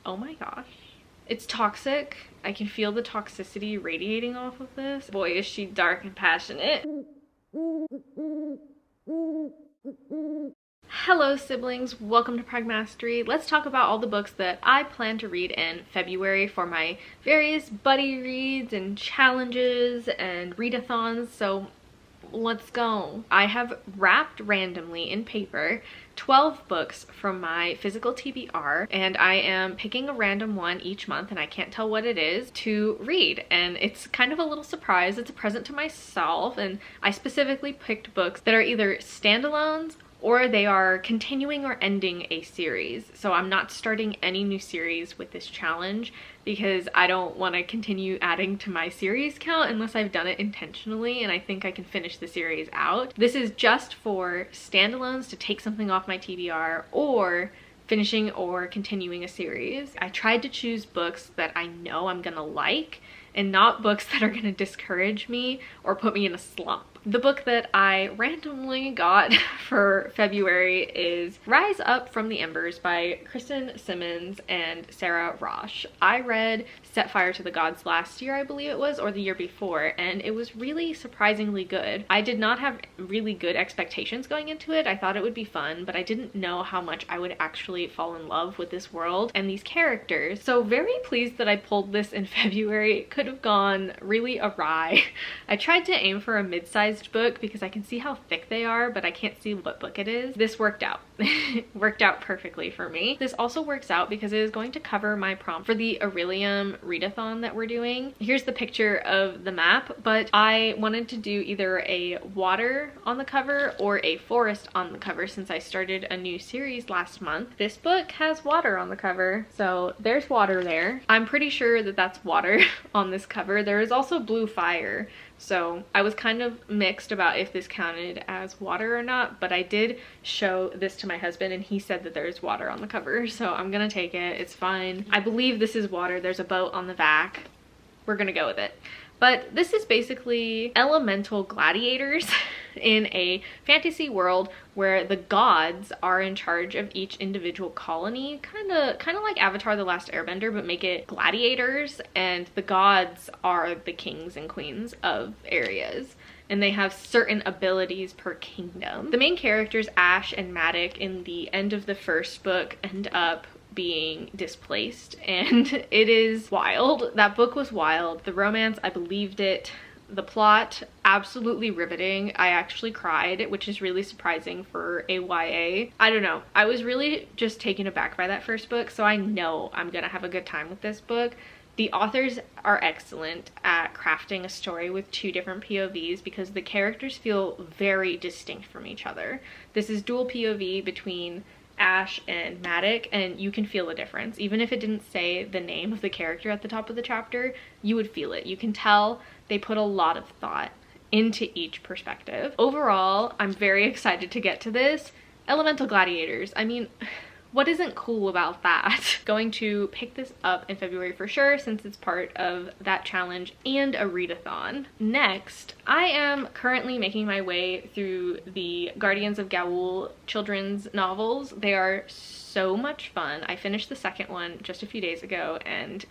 Oh my gosh. It's toxic. I can feel the toxicity radiating off of this. Boy, is she dark and passionate. Hello siblings, welcome to Pragmastery. Let's talk about all the books that I plan to read in February for my various buddy reads and challenges and readathons, so let's go. I have wrapped randomly in paper 12 books from my physical TBR, and I am picking a random one each month, and I can't tell what it is, to read. And it's kind of a little surprise. It's a present to myself, and I specifically picked books that are either standalones or they are continuing or ending a series. So I'm not starting any new series with this challenge because I don't want to continue adding to my series count unless I've done it intentionally and I think I can finish the series out. This is just for standalones to take something off my TBR or finishing or continuing a series. I tried to choose books that I know I'm gonna like and not books that are gonna discourage me or put me in a slump. The book that I randomly got for February is Rise Up from the Embers by Kristen Simmons and Sarah Rosh. I read Set Fire to the Gods last year, I believe it was, or the year before, and it was really surprisingly good. I did not have really good expectations going into it. I thought it would be fun, but I didn't know how much I would actually fall in love with this world and these characters. So very pleased that I pulled this in February. It could have gone really awry. I tried to aim for a mid-sized book because I can see how thick they are, but I can't see what book it is. This worked out. It worked out perfectly for me. This also works out because it is going to cover my prompt for the Aurelium readathon that we're doing. Here's the picture of the map, but I wanted to do either a water on the cover or a forest on the cover since I started a new series last month. This book has water on the cover, so there's water there. I'm pretty sure that that's water on this cover. There is also blue fire, so I was kind of mixed about if this counted as water or not, but I did show this to my husband and he said that there's water on the cover, so I'm gonna take it. It's fine. I believe this is water. There's a boat on the back. We're gonna go with it. But this is basically elemental gladiators in a fantasy world where the gods are in charge of each individual colony, kind of like Avatar: The Last Airbender, but make it gladiators, and the gods are the kings and queens of areas, and they have certain abilities per kingdom. The main characters, Ash and Matic, in the end of the first book end up being displaced, and it is wild. That book was wild. The romance, I believed it. The plot, absolutely riveting. I actually cried, which is really surprising for a YA. I don't know. I was really just taken aback by that first book, so I know I'm gonna have a good time with this book. The authors are excellent at crafting a story with two different POVs because the characters feel very distinct from each other. This is dual POV between Ash and Matic, and you can feel the difference. Even if it didn't say the name of the character at the top of the chapter, you would feel it. You can tell they put a lot of thought into each perspective. Overall, I'm very excited to get to this. Elemental gladiators, I mean, what isn't cool about that? Going to pick this up in February for sure since it's part of that challenge and a readathon. Next, I am currently making my way through the Guardians of Gaul children's novels. They are so much fun. I finished the second one just a few days ago and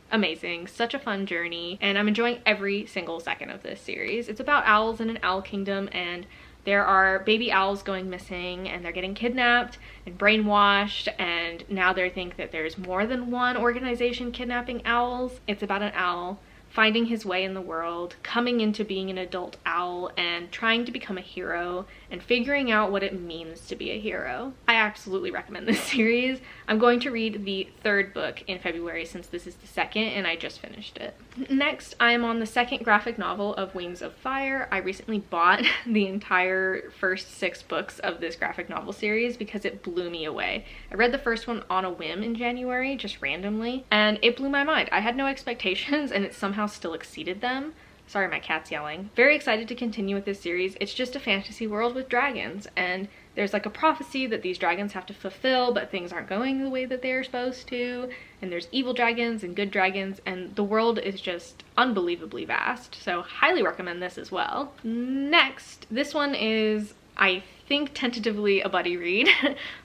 amazing. Such a fun journey, and I'm enjoying every single second of this series. It's about owls in an owl kingdom, and there are baby owls going missing and they're getting kidnapped and brainwashed, and now they think that there's more than one organization kidnapping owls. It's about an owl finding his way in the world, coming into being an adult owl and trying to become a hero and figuring out what it means to be a hero. I absolutely recommend this series. I'm going to read the third book in February since this is the second and I just finished it. Next, I am on the second graphic novel of Wings of Fire. I recently bought the entire first 6 books of this graphic novel series because it blew me away. I read the first one on a whim in January, just randomly, and it blew my mind. I had no expectations and it somehow still exceeded them. Sorry, my cat's yelling. Very excited to continue with this series. It's just a fantasy world with dragons, and there's like a prophecy that these dragons have to fulfill, but things aren't going the way that they're supposed to, and there's evil dragons and good dragons, and the world is just unbelievably vast, so highly recommend this as well. Next, this one is, I think, tentatively a buddy read.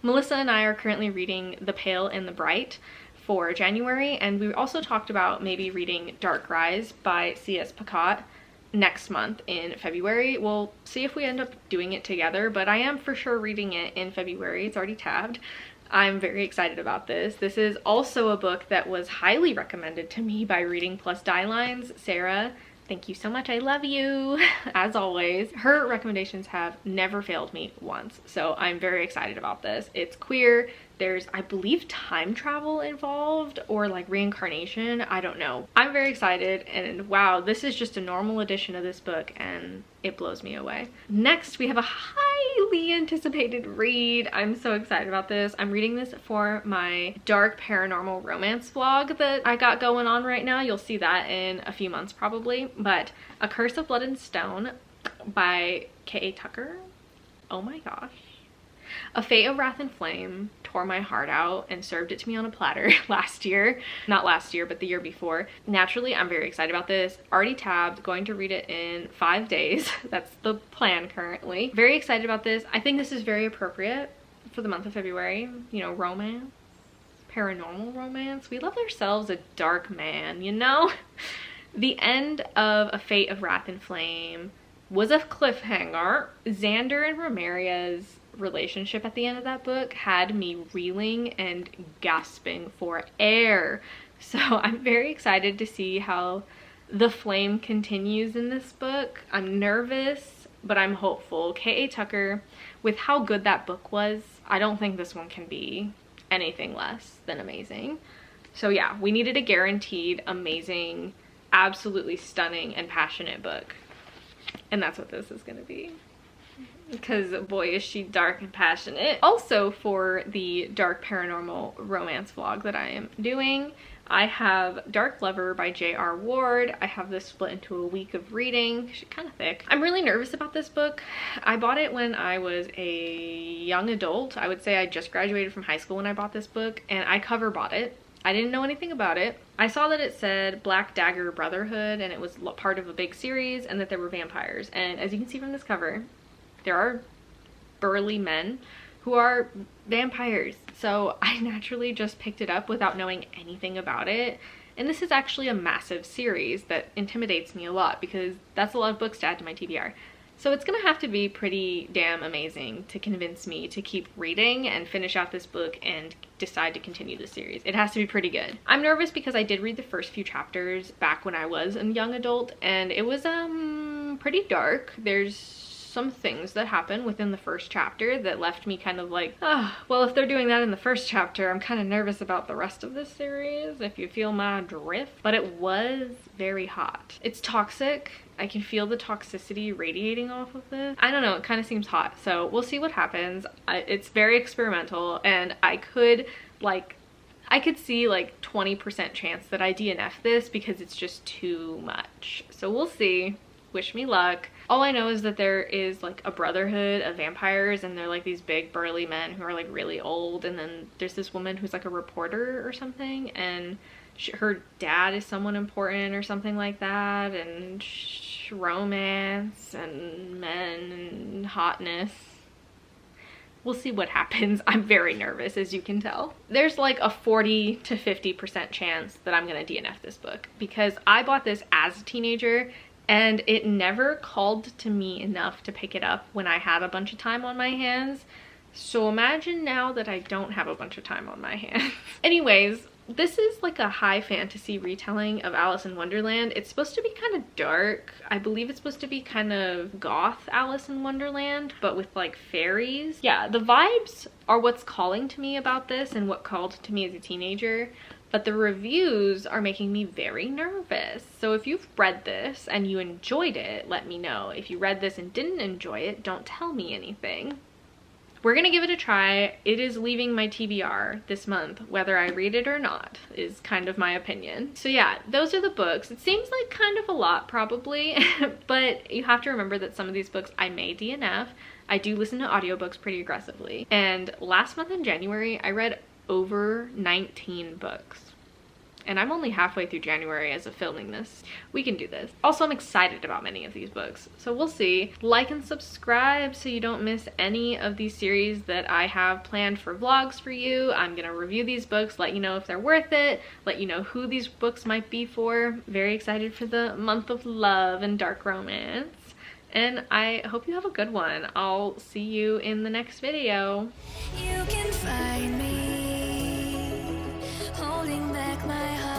Melissa and I are currently reading The Pale and the Bright for January, and we also talked about maybe reading Dark Rise by C.S. Pacat next month in February. We'll see if we end up doing it together, but I am for sure reading it in February. It's already tabbed. I'm very excited about this. This is also a book that was highly recommended to me by Reading Plus Dielines. Sarah, thank you so much. I love you, as always. Her recommendations have never failed me once, so I'm very excited about this. It's queer. There's, I believe, time travel involved, or like reincarnation. I don't know. I'm very excited, and wow, this is just a normal edition of this book, and it blows me away. Next, we have a highly anticipated read. I'm so excited about this. I'm reading this for my dark paranormal romance vlog that I got going on right now. You'll see that in a few months probably. But A Curse of Blood and Stone by K.A. Tucker. Oh my gosh. A Fate of Wrath and Flame tore my heart out and served it to me on a platter last year. Not last year, but the year before. Naturally, I'm very excited about this. Already tabbed, going to read it in 5 days. That's the plan currently. Very excited about this. I think this is very appropriate for the month of February. You know, romance, paranormal romance. We love ourselves a dark man, you know? The end of A Fate of Wrath and Flame was a cliffhanger. Xander and Ramaria's relationship at the end of that book had me reeling and gasping for air. So I'm very excited to see how the flame continues in this book. I'm nervous, but I'm hopeful. K.A. Tucker, with how good that book was, I don't think this one can be anything less than amazing. So yeah, we needed a guaranteed amazing, absolutely stunning and passionate book. And that's what this is gonna be. Because boy is she dark and passionate. Also, for the dark paranormal romance vlog that I am doing, I have Dark Lover by J.R. Ward. I have this split into a week of reading. She's kind of thick. I'm really nervous about this book. I bought it when I was a young adult. I would say I just graduated from high school when I bought this book, and I cover bought it. I didn't know anything about it. I saw that it said Black Dagger Brotherhood, and it was part of a big series, and that there were vampires. And as you can see from this cover, there are burly men who are vampires. So I naturally just picked it up without knowing anything about it. And this is actually a massive series that intimidates me a lot because that's a lot of books to add to my TBR. So it's gonna have to be pretty damn amazing to convince me to keep reading and finish out this book and decide to continue the series. It has to be pretty good. I'm nervous because I did read the first few chapters back when I was a young adult, and it was pretty dark. There's some things that happen within the first chapter that left me kind of like, oh, well, if they're doing that in the first chapter, I'm kind of nervous about the rest of this series, if you feel my drift. But it was very hot. It's toxic. I can feel the toxicity radiating off of this. I don't know, it kind of seems hot. So we'll see what happens. It's very experimental, and I could see like 20% chance that I DNF this because it's just too much. So we'll see. Wish me luck. All I know is that there is like a brotherhood of vampires, and they're like these big burly men who are like really old, and then there's this woman who's like a reporter or something, and her dad is someone important or something like that, and romance and men and hotness. We'll see what happens. I'm very nervous, as you can tell. There's like a 40 to 50% chance that I'm gonna DNF this book because I bought this as a teenager and it never called to me enough to pick it up when I had a bunch of time on my hands. So imagine now that I don't have a bunch of time on my hands. Anyways, this is like a high fantasy retelling of Alice in Wonderland. It's supposed to be kind of dark. I believe it's supposed to be kind of goth Alice in Wonderland, but with like fairies. Yeah, the vibes are what's calling to me about this and what called to me as a teenager. But the reviews are making me very nervous. So if you've read this and you enjoyed it, let me know. If you read this and didn't enjoy it, don't tell me anything. We're gonna give it a try. It is leaving my TBR this month, whether I read it or not, is kind of my opinion. So yeah, those are the books. It seems like kind of a lot probably, but you have to remember that some of these books I may DNF. I do listen to audiobooks pretty aggressively. And last month in January, I read over 19 books. and I'm only halfway through January as of filming this. We can do this. Also, I'm excited about many of these books, so we'll see. Like and subscribe so you don't miss any of these series that I have planned for vlogs for you. I'm gonna review these books, let you know if they're worth it, let you know who these books might be for. Very excited for the month of love and dark romance. And I hope you have a good one. I'll see you in the next video. You can find me holding back my heart.